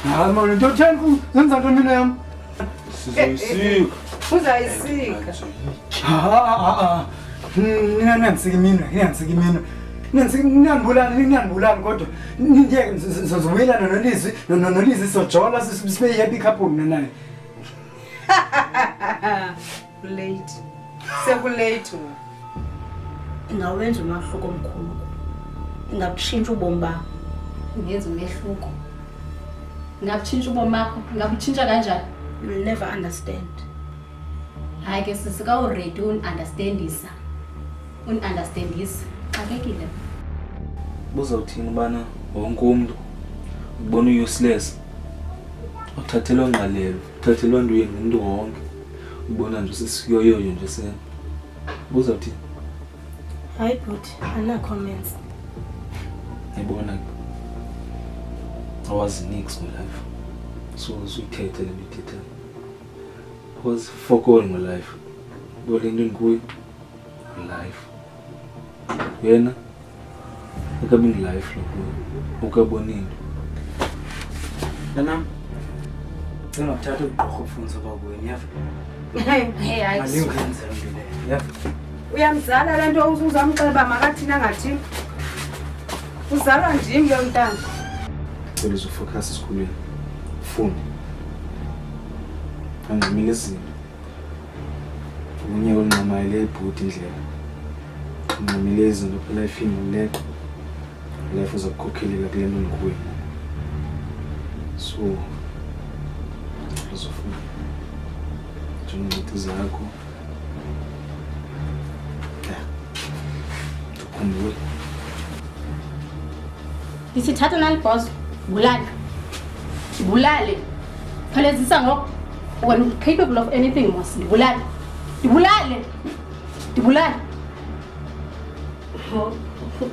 hayi manje ntotheni zenza ntoni mina yam Sizoyisika. Uzayisika. nina niyandisika iminwe niyandibulani kodwa niyeke sizobuyelana nolizwi sojola sibe yi-happy couple mina naye. Late. Sekulate. Ingawenza umahluko omkhulu. Ingabutshintsha ubomi bakho. Ngenza umehluko. Ngabutshintsha ubomi bakho. Ngabutshintsha kanjani? You will never understand. Hayi ke sisika already understandisa. Understandisa. Xakekile. Buzawuthini ubana wonke umuntu ubona useless. Uthathelwa ngqalelo, uthathelwa ntweni umuntu wonke. Ubona nje sesiyoyo nje sena. Buzawuthini? Hayi bhuti, ana-comments. Ngibona awazi nix ngelife. So usuyithethe le nto ithethayo. Because fuck all ngelife. Bole into ngikuyo life. Yena akabi ngilife lokho ukabona into. Nanam ngingakuthatha ugqorho ufunza bakweni yafa. Hey hayi. Alingenza into le yafa. Uyamzala lento uzamxeba makathina ngathi. Uzalwa njimi lo mntana. Cela uzofocus esikolweni. Funda. Angimile izinto. Unye onqamayele ibhuti indlela. Ngimile izinto phela ifini leqo. Life uzokukhokhelela kule nto ngikuyo. So uzofunda. Njengento zakho. Tukhumbule. Isithatha nalibhozo. Bulala. Bulale. Phelezisa ngoko. When capable of anything must bulala. Dibulale. Dibulale.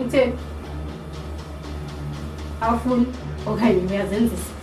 Uthe awufuni okanye uyazenzisa.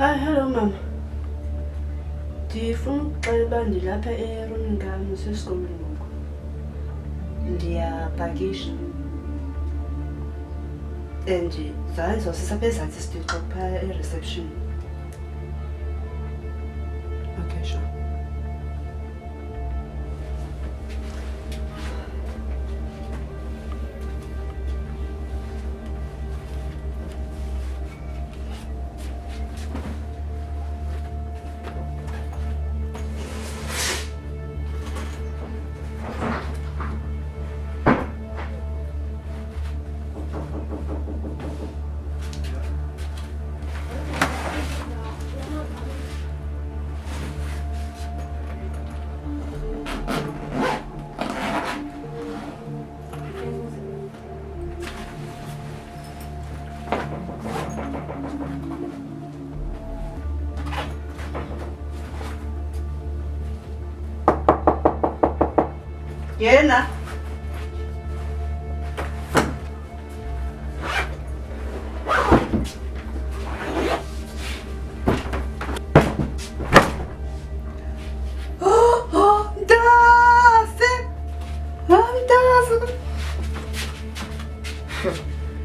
Hi, hello mama. Ndifuna ukuxela uba ndilapha erumini ngam usesikolweni ngoku. Ndiyapakisha. And zaye zosisa apha ezantsi isitixo phaa e-reception. Okay, sure. Yena.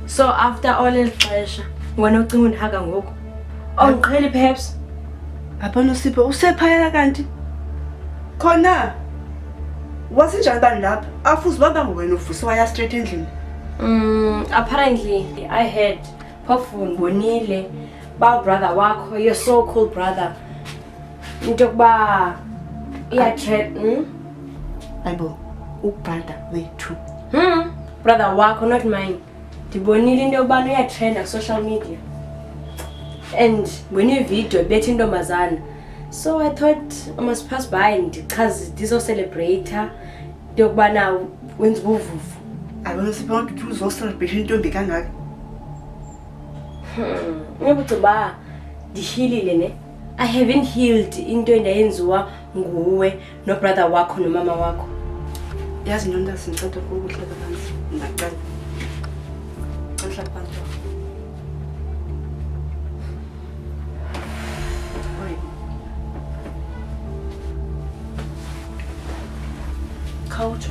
So after all ixesha wena ucinga undihaka ngoku awundiqheli perhaps Apha Sipho usephaya kanti khona wasinjani bani lapha afuze baba wena uvusi waya straight endlini. Apparently I heard phofu ngonile ba brother wakho your so called brother into yokuba iya Ayibo ubrother wethu. Brother wakho not mine. Ndibonile into yobana uyatrenda ku-social media and ngone-video bethi intombazana, so I thought I must pass by ndichaze ndizocelebrata into yokubana wenza ubuvuvu. Ayibona Sipho ukuthi uzocelebrate intombi kangaka. Uyabuthi uba ndihilile ne I haven't healed into endayenziwa nguwe nobrother wakho nomama wakho. Yazi into ndasicela ukuhlala phansi ndaqala. Uhlala phansi. Khawuthi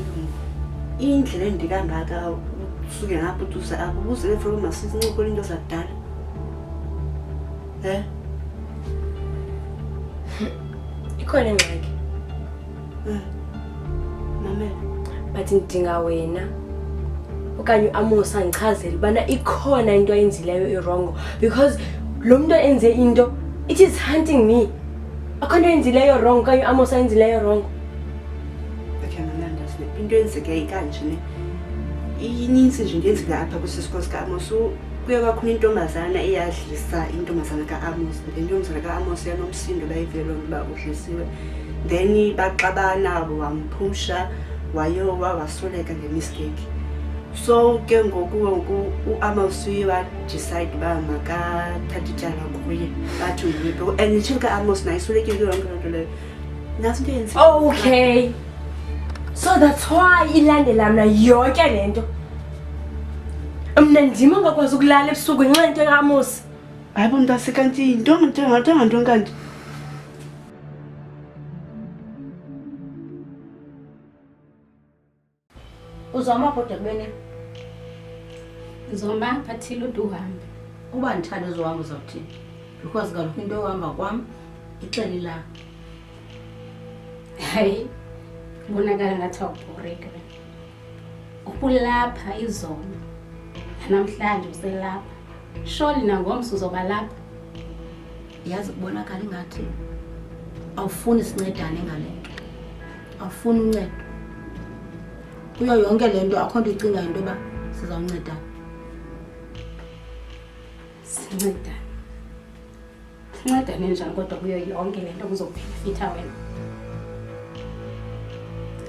indlela endikangaka usuke ngapha uthi akubuzele for masisincokola into zakudala. Ikhona ingxaki. Mamela. But ndidinga wena okanye uAmosa ngichazele ubana ikhona into ayenzileyo irongo because lo muntu enze into it is hunting me. Akho nto enzileyo wrong okanye uAmosa enzileyo wrong. Okay mamela ndasine into enzeke ikanje ne. Ininzi nje into enzeke apha kusisikhos kaAmos kuye kwakhona intombazana eyadlisa intombazana kaAmos. Le ntombazana kaAmos yanomsindo bayivelo uba udlisiwe. Then baxabana wamphusha wayowa wasoleka ngemistake. So ke ngoku uAmos uyiwa decide uba makathathe ityala kuye bathi uyipho and nitshilo kaAmos naye isolekile yonke loo nto leyo. Nazi into yenzi. Okay. So that's why ilandela mna yonke le nto. Mna ndima ngakwazi ukulala ebusuku ngenxa into kaAmos. Hayibo mntasekanti into nto kanti. Uzoma kodwa kubene. Ngizoma phathile ude uhambe. Uba ndithanda uzohamba uzawuthini because kaloku into yohamba kwam ixeli la. Hayi. Kubonakala ngathi awubhoreka. Upulapha izolo. Namhlanje uselapha. Sholi nangomso uzoba lapha. Yazi kubonakala ingathi awufuni sincedane ngalento. Awufuni uncedo. Kuyo yonke lento akho nto icinga into ba sizawuncedana. Sincedane njani kodwa kuyo yonke lento kuzobenefita wena.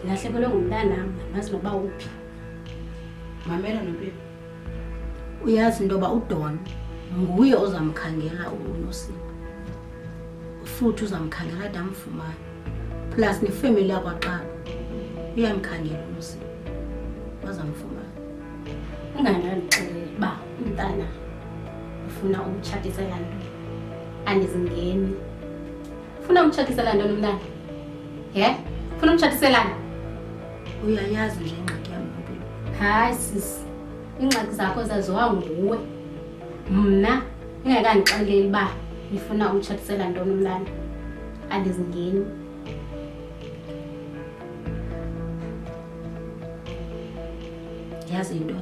Lahlekelwe ngumntanami namazi noba uphi. Mamela nompilo. Uyazi into ba uDon nguye ozamkhangela uNosipho. Futhi uzamkhangela damfumana. Plus nefamily yakwaXaba uyamkhangela uNosipho. Bazamfumana. Unganandixelela ba umntana ufuna umtshatisela nto. Andizingeni. Ufuna umtshatisela nto nomntana? Ufuna umtshatiselana? Uyayazi nje ingxaki yami nompilo. Hayi sisi. Ingxaki zakho zaziwa nguwe. Mna ingakandixeleli ba ngifuna umtshatisela nto nomntana. Andizingeni. Yazi into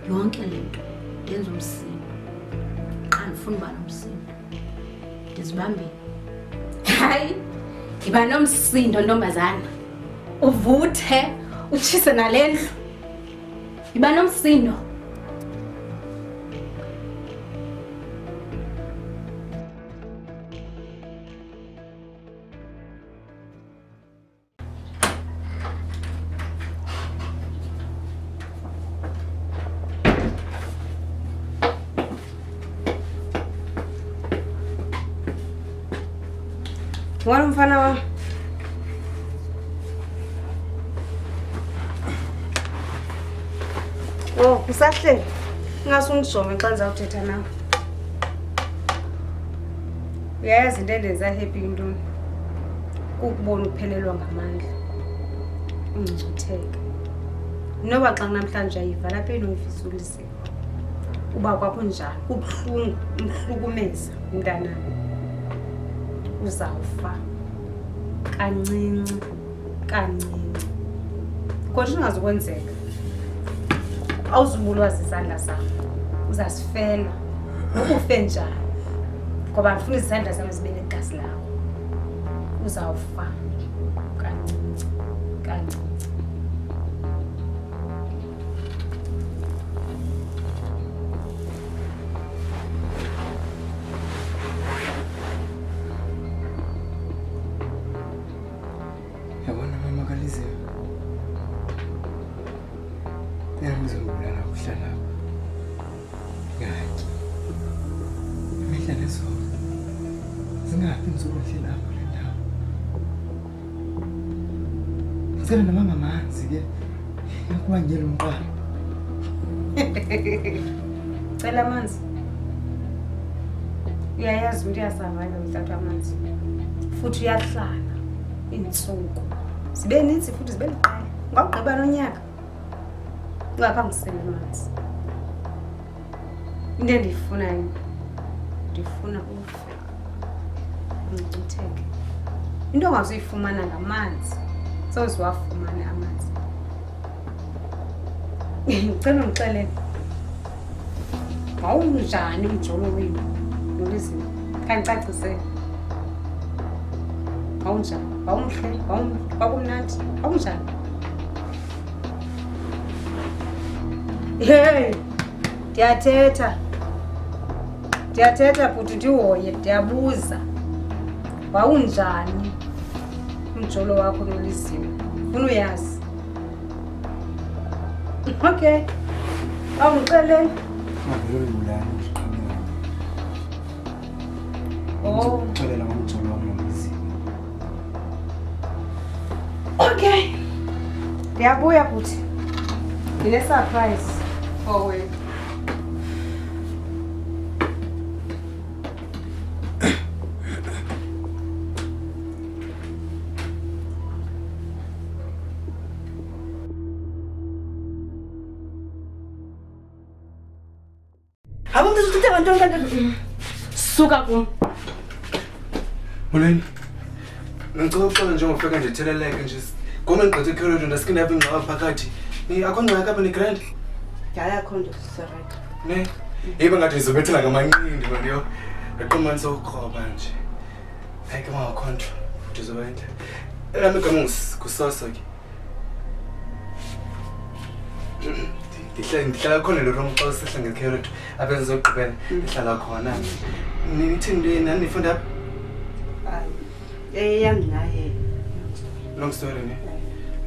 yonke lento ndenza umsindo. Qha ndifuna uba nomsindo. Ndizibambile. Hayi. Iba nomsindo ntombazana. Uvuthe, utshise nalendlu. Iba nomsindo. Wala mfana wam. usahleli ungasungijonge xa ndizawuthetha nawe. Uyayazi into endenza happy intoni? Kukubona ukuphelelwa ngamandla, ungcutheka. Noba xa namhlanje uyayiva lapha enovisi ulisiwe. Uba kwakunjani, kubuhlungu, umhlukumeza umntanami. Uzawufa kancinci kancinci. Kodwa ungazokwenzeka. Awuzubulwa zizandla zakho. Uzasifela. Ukufe njani? Ngoba andifuni izandla zami zibe negazi lakho. Uzawufa kancinci kancinci. Yabona mama Kaliziwe. Ngizobulala ukuhlala lapha. Ngaki. Imihla nesolo. Zingaphi ngizokuhle lapha le ndawo. Ngicela noma ngamanzi ke. Ngikubangela umqala. Cela amanzi. Uyayazi umuntu uyasurvive ngithatha amanzi. Futhi uyahlala insuku. Sibe ninzi futhi zibe liqala. Ngawugqiba nonyaka. Ngapha ngisele amanzi. Into endiyifuna yini? Ndifuna ufe. Ngicitheke. Into ongazuyifumana ngamanzi. Sowuziwafumana amanzi. Ngicela ungixelele. Wawunjani umjolo wenu? Nolizini. Kandicacisele. Wawunjani? Wawumhle? Kwakumnandi? Wawunjani? Hey! Ndiyathetha futhi ndihoye, ndiyabuza. Wawunjani umjolo wakho nolisiwe? Ufuna uyazi? Okay. Awungixelele. Ngizobulala usiqhamela. Oh, Ngixolela ngomjolo wami nolisiwe. okay. Ndiyabuya futhi. Ngine-surprise for wena. Abang ngizothetha ngantoni kanti? Suka kum. Molweni. Ngicela ukuxola njengofika nje theleleke nje. Kona ngigqithe ikhorido ndasikinda apha ingxaba phakathi. Akho ngxaki apha negrand? Hayi akho nto siserayithi. Ne? Yiba ngathi ngizobethela ngamanqindi mandiyo. Aqomanisa ukukroba nje. Hayi ke mawakhontra. Ndizoba enhle. Elami igama nguSoso ke. Ndihlala khona lo room xa sihla ngekhorido. Apha ngizogqibela. Ndihlala khona. Nithi nani nifunda apha? Yami naye. Long story, ne?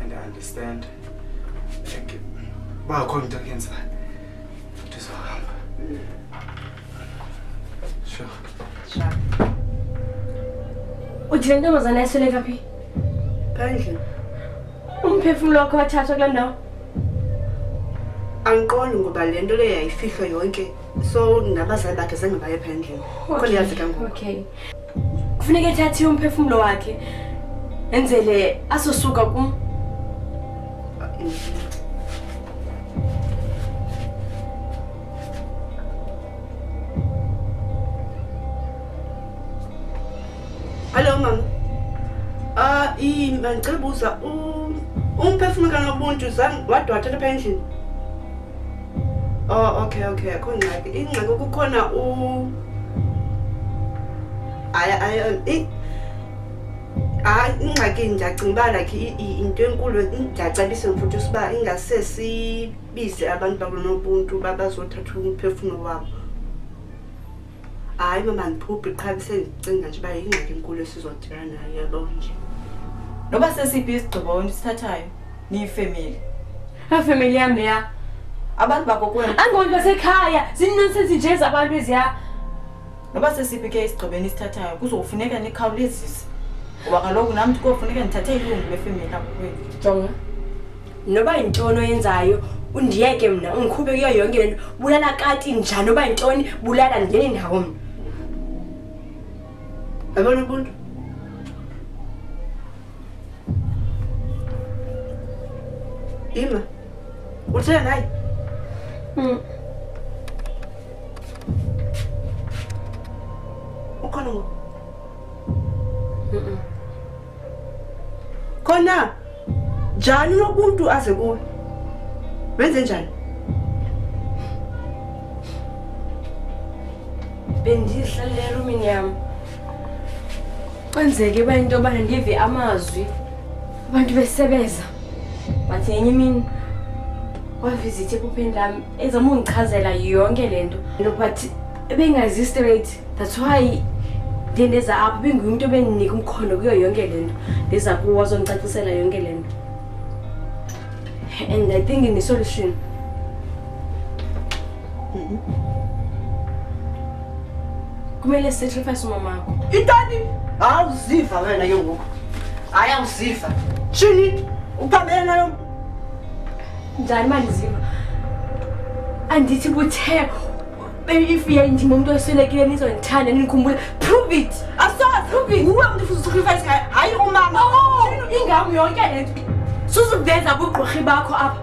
And I understand. Like, bakhona into akuyenza. Ndizohamba. Sure. Uthi le ntombazana yasweleka phi? Phandle. Umphefumulo wakho wathathwa kule ndawo? Angiqondi ngoba le nto leyo yayifihlo yonke. So nabazali bakhe zange baye phandle. Khona yazi kangoku. Okay. Kufuneka ethathiwe umphefumulo wakhe. Enzele asosuka kum. Hello mama. Ngicela ubuza umphefumulo kanobuntu wade wathatha phandle. Oh, okay. Akho ngxaki. Ingxaki kukhona ingxaki ndiyacinga uba like into enkulu ndiyacebisa mfuthi uba ingasesibize abantu bakulonobuntu bazothatha umphefumulo wabo. Hayi mama ndiphuphe qha bisendicinga nje uba yingxaki enkulu esizodibana nayo yabo nje. Noba sesiphi isigqibo nisithathayo niyifemeli. Afemeli yami leya. Abantu bakokwenu Angobantu basekhaya, zinonsense nje ezabantu eziya. noba sesiphi ke isigqibo enisithathayo kuzofuneka nikhawulezise. Ngoba kaloku nam kofuneka ndithathe ilungu lefemeli apho kwenu. Jonga. Noba yintoni oyenzayo, undiyeke mna ungikhuphe kuyo yonke lento bulala kati njani oba yintoni bulala ngene indawo mna yabona ubuntu Ima uthena naye ukhona ngo khona njani nobuntu aze kuwe wenze njani bendihlalele erumini yam kwenzeke uba into yobana ndive amazwi abantu besebeza but yenye imini wavizithi ebupheni lam ezama undichazela yonke le nto but ebengazi straight that's why ndiye ndeza apha benguyumntu ebendinika umkhondo kuyo yonke le nto ndiza kuwo azondicacisela yonke le nto and I think ine-solution kumele sacrifice umamakho intoni awuziva wena ke ngoku hayi awuziva shini uphambene nayo njani uma ndiziva andithi kuthe if yendima umuntu oswelekile nizondithanda nindikhumbule prove it prove it nguwe umuntu futhi sacrifice ngayo hayi umama ingam yonke le nto susuveza bugqorhi bakho apha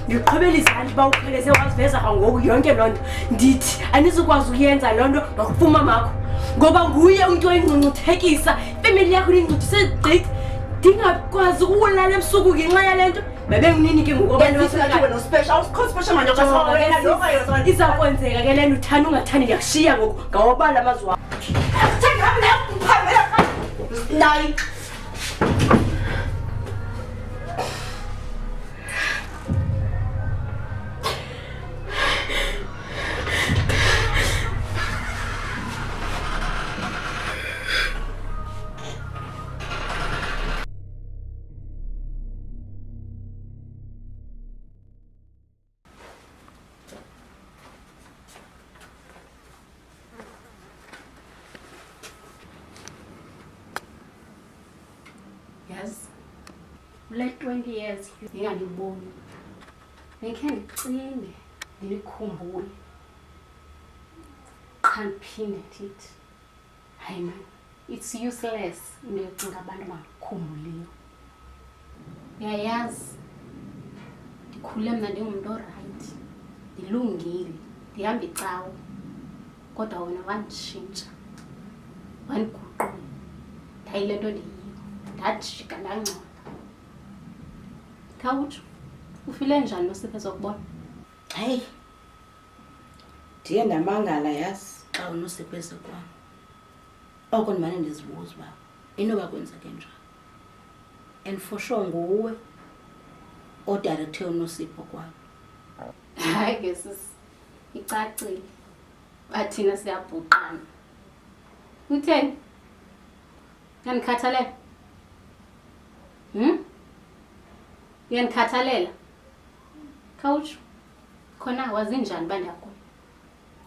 ndiqhobela izandla uba upheleze waziveza kwangoku yonke loo nto ndithi andizukwazi ukuyenza loo nto nokufuma makho ngoba nguye umntu oyingcungcuthekisa ifemeli yakho ningcudise gqithi ndingakwazi ukulala ebusuku ngenxa yale nto bebengunini ke izawukwenzeka ke le nto uthanda ungathandi ndiyakushiya ngoku ngawabala amazwi wakho nayi Yes. Like 20 years ndingandiboni. Ngekhe ndicinge ndinikhumbule. Qha ndiphinde ndithi hayi man, it's useless into yocinga abantu bangakhumbulayo. Yayazi ndikhule mna ndingumntu orayight, ndilungile, ndihamba icawa. Kodwa wona wanditshintsha, wandiguqula. Ndayile nto ndiyiyo, ndajika ndangcola. Khawutsho, ufile njani noSipho ezokubona? Hayi, ndiye ndamangala yazi xa unoSipho esekwam. Oko ndimane ndizibuza uba inoba kwenzeke njani. And for sure nguwe odirecthe unoSipho kwam. Hayi ke sisi, icacile. Bathina siyabhuqana. Utheni? Yanikhathalela? Yanikhathalela? Khawutsho, khona wazi njani uba ndiyagula?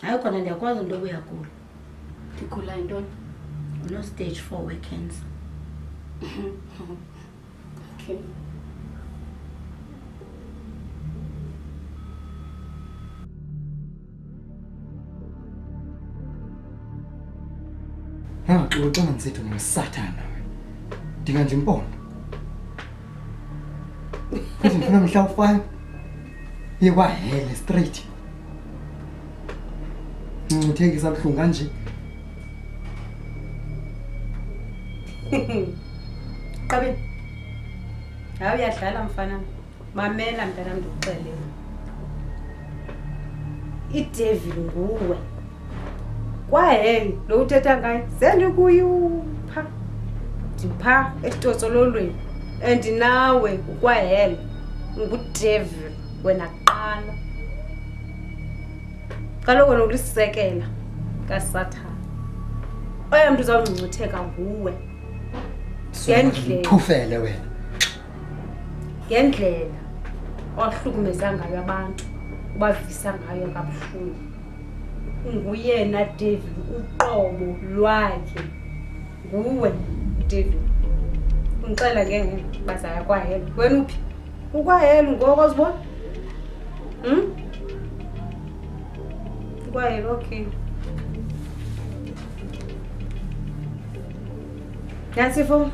Hayi khona ndiyakwazi into obuyagula. Ndigula yintoni? Uno-stage 4 we-cancer. Okay. Angaxoxa ngithethe noSathana. Dinga nje impondo. Kuthi ngifuna mhla u5 yekwahele straight. Ngithekisa abhlungu kanje. Qabe. Hayi uyadlala mfana. Mamela mntana ndikuxelela. iDevil nguwe. Kwaye lo uthetha ngaye sendikuyupha. Ndipha esitotsololweni and nawe ukwahela nguDevil wena qala. Kaloku wena ulisekela kaSathana. Oya mntu uzawungcutheka nguwe. Ngendlela Thufele wena. Ngendlela ohlukumeza ngayo abantu, ubavisa ngayo kabuhlungu. Nguyena Devil uqobo lwakhe. Nguwe Devil. Ngicela ngeke bazaya kwahela. Wena uphi? Ukwahela ngoko uzibona? Kwaye okay. Yansifo.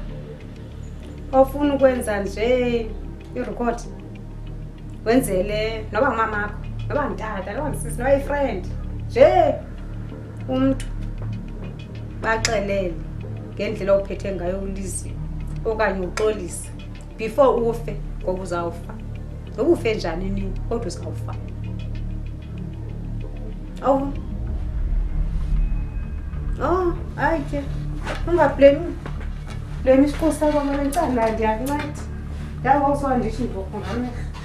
Ofuna ukwenza nje irecord. Wenzele noba mamakho, noba ntata, noba sisi, noba friend. Nje umuntu baxelele ngendlela ophethe ngayo uLizwi okanye uxolisa before ufe ngoba uzawufa. Ngoba ufe njani nini kodwa uzawufa. Oh, hayi ke. Ungablame. Blame isiqosa kwamanye icala ndiyakunceda. Yabo usondisho ngoku ngamehlo.